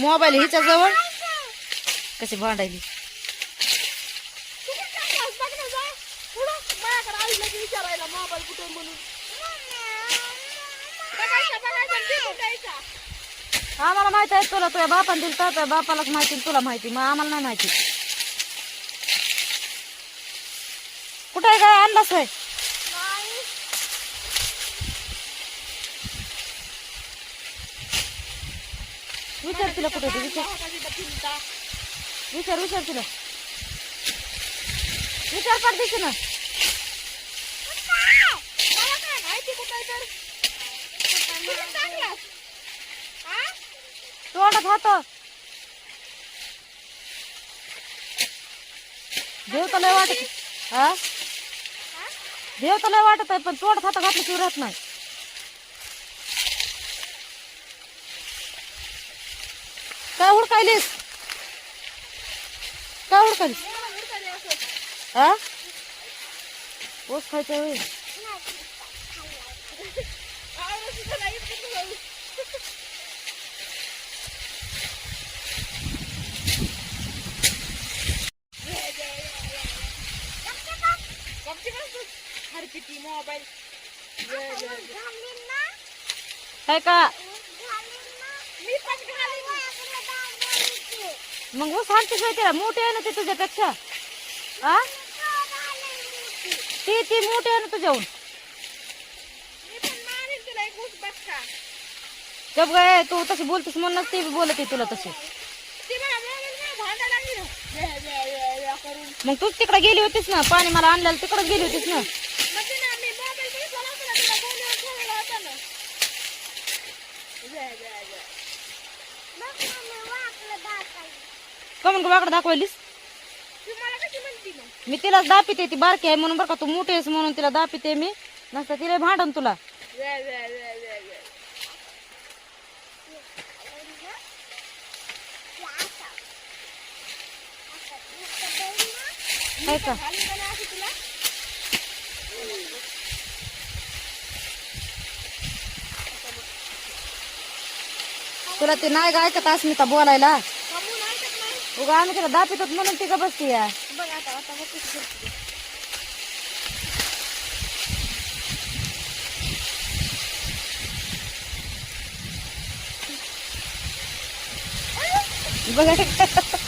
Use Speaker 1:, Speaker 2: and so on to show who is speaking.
Speaker 1: Mobile हिच्या जवळ कशी भांडायली. आम्हाला माहिती आहे तुला तुझ्या बापाने दिलं तर तुझ्या बापालाच माहिती तुला माहिती मग आम्हाला नाही माहिती. कुठे आहे काय आणलास होय? विचार तिला कुठे विचार विचार विचार तिला विचार पडते ना. तोंडात हात देव तर लय वाटत. हा देव तर लय वाटत आहे पण तोंडात हात घातलं की राहत नाही. काय हुडकायलीस काय हुडकायलीस? हा ओस खायचं होय. काय का मग ऊस आणतेच माहिती आहे मोठे आहे ना ते तुझ्यापेक्षा. हा ती मोठी आहे ना तुझ्याहून. जब गे तू तशी बोलतेस म्हणूनच ती बोलते तुला तशी. मग तूच तिकडे गेली होतीस ना पाणी मला आणलेलं तिकडे गेली होतीस ना. कमून वाकडं दाखवायलीस? मी तिला दापिते ती बारकी आहे म्हणून बरं का तू मोठी आहेस म्हणून तिला दापिते मी नसतं तिला भांडण तुला. काय का तुला ते नाही गायचं का अस्मिता बोलायला उगा आम्ही तिला दापित होत म्हणून ती का बसती या. बघा